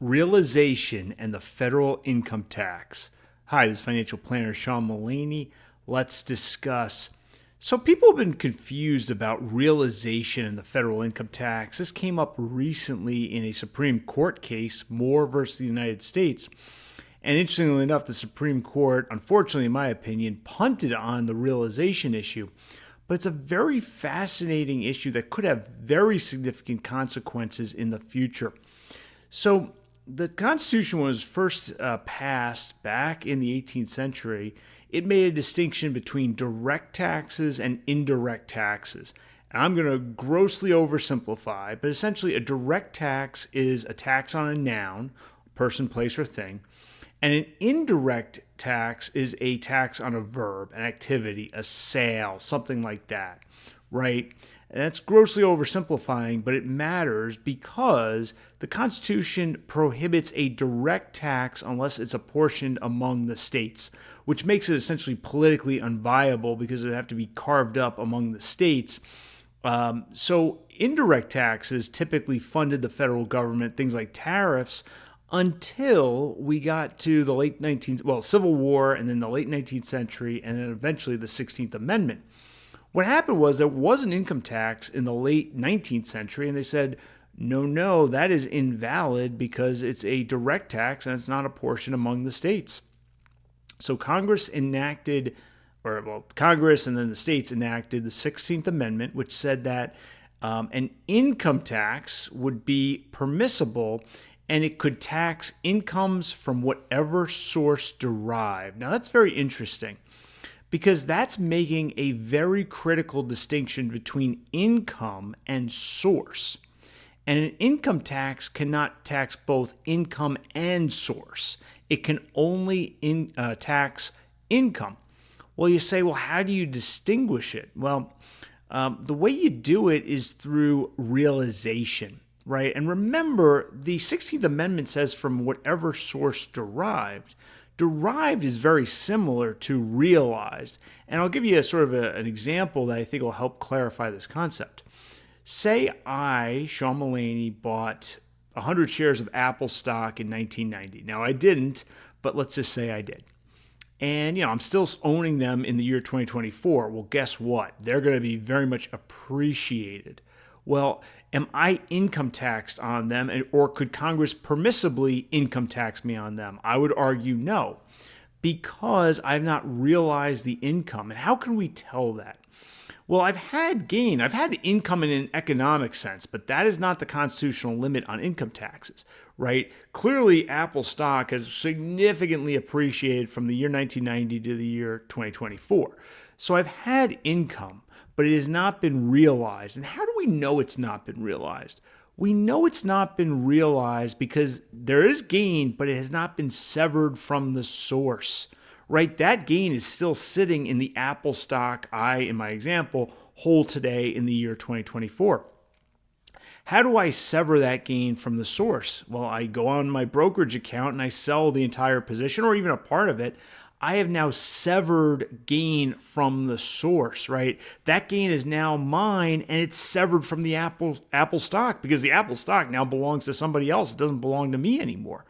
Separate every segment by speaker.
Speaker 1: Realization and the federal income tax. Hi, this is financial planner Sean Mullaney. Let's discuss. So, people have been confused about realization and the federal income tax. This came up recently in a Supreme Court case, Moore versus the United States. And interestingly enough, the Supreme Court, unfortunately, in my opinion, punted on the realization issue. But it's a very fascinating issue that could have very significant consequences in the future. So, the Constitution was first passed back in the 18th century. It made a distinction between direct taxes and indirect taxes. And I'm going to grossly oversimplify, but essentially a direct tax is a tax on a noun, person, place, or thing. And an indirect tax is a tax on a verb, an activity, a sale, something like that, right? And that's grossly oversimplifying, but it matters because the Constitution prohibits a direct tax unless it's apportioned among the states, which makes it essentially politically unviable because it would have to be carved up among the states. So indirect taxes typically funded the federal government, things like tariffs, until we got to the Civil War and then the late 19th century and then eventually the 16th Amendment. What happened was there was an income tax in the late 19th century, and they said, no, that is invalid because it's a direct tax and it's not apportioned among the states. So Congress and then the states enacted the 16th Amendment, which said that an income tax would be permissible and it could tax incomes from whatever source derived. Now, that's very interesting because that's making a very critical distinction between income and source. And an income tax cannot tax both income and source. It can only tax income. Well, you say, well, how do you distinguish it? Well, the way you do it is through realization, right? And remember, the 16th Amendment says from whatever source derived. Derived is very similar to realized. And I'll give you an example that I think will help clarify this concept. Say I, Sean Mullaney, bought 100 shares of Apple stock in 1990. Now, I didn't, but let's just say I did. And, I'm still owning them in the year 2024. Well, guess what? They're going to be very much appreciated. Well, am I income taxed on them, or could Congress permissibly income tax me on them? I would argue no, because I've not realized the income. And how can we tell that? Well, I've had income in an economic sense, but that is not the constitutional limit on income taxes, right? Clearly, Apple stock has significantly appreciated from the year 1990 to the year 2024. So I've had income, but it has not been realized. And how do we know it's not been realized? We know it's not been realized because there is gain, but it has not been severed from the source, right? That gain is still sitting in the Apple stock in my example, hold today in the year 2024. How do I sever that gain from the source? Well, I go on my brokerage account and I sell the entire position or even a part of it. I have now severed gain from the source, right? That gain is now mine and it's severed from the Apple stock because the Apple stock now belongs to somebody else. It doesn't belong to me anymore,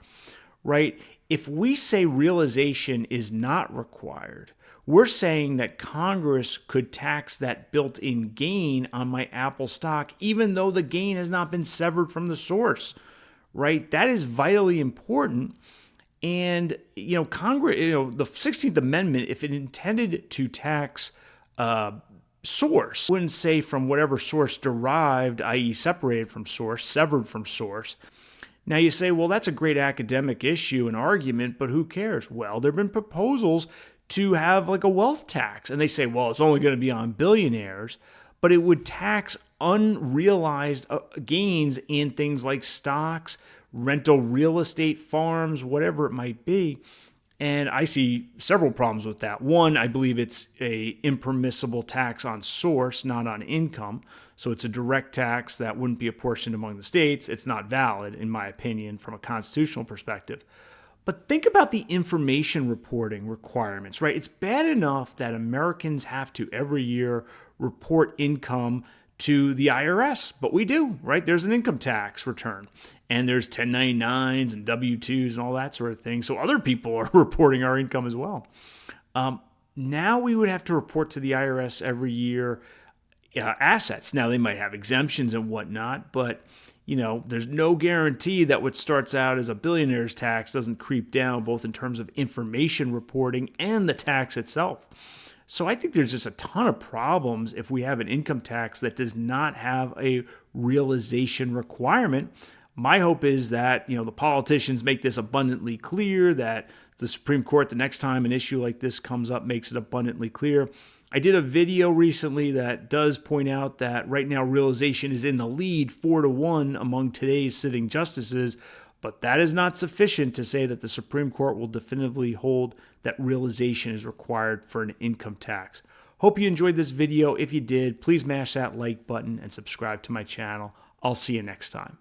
Speaker 1: right? If we say realization is not required, we're saying that Congress could tax that built-in gain on my Apple stock even though the gain has not been severed from the source, right? That is vitally important. And, Congress, the 16th Amendment, if it intended to tax source, wouldn't say from whatever source derived, i.e. separated from source, severed from source. Now you say, well, that's a great academic issue and argument, but who cares? Well, there have been proposals to have like a wealth tax. And they say, well, it's only going to be on billionaires, but it would tax unrealized gains in things like stocks, rental real estate, farms, whatever it might be. And I see several problems with that. One, I believe it's a impermissible tax on source, not on income. So it's a direct tax that wouldn't be apportioned among the states. It's not valid, in my opinion, from a constitutional perspective. But think about the information reporting requirements, right? It's bad enough that Americans have to every year report income to the IRS, but we do, right? There's an income tax return, and there's 1099s and W-2s and all that sort of thing. So other people are reporting our income as well. Now we would have to report to the IRS every year assets. Now they might have exemptions and whatnot, but there's no guarantee that what starts out as a billionaire's tax doesn't creep down, both in terms of information reporting and the tax itself. So I think there's just a ton of problems if we have an income tax that does not have a realization requirement. My hope is that, the politicians make this abundantly clear, that the Supreme Court, the next time an issue like this comes up, makes it abundantly clear. I did a video recently that does point out that right now realization is in the lead 4-1 among today's sitting justices, but that is not sufficient to say that the Supreme Court will definitively hold that realization is required for an income tax. Hope you enjoyed this video. If you did, please mash that like button and subscribe to my channel. I'll see you next time.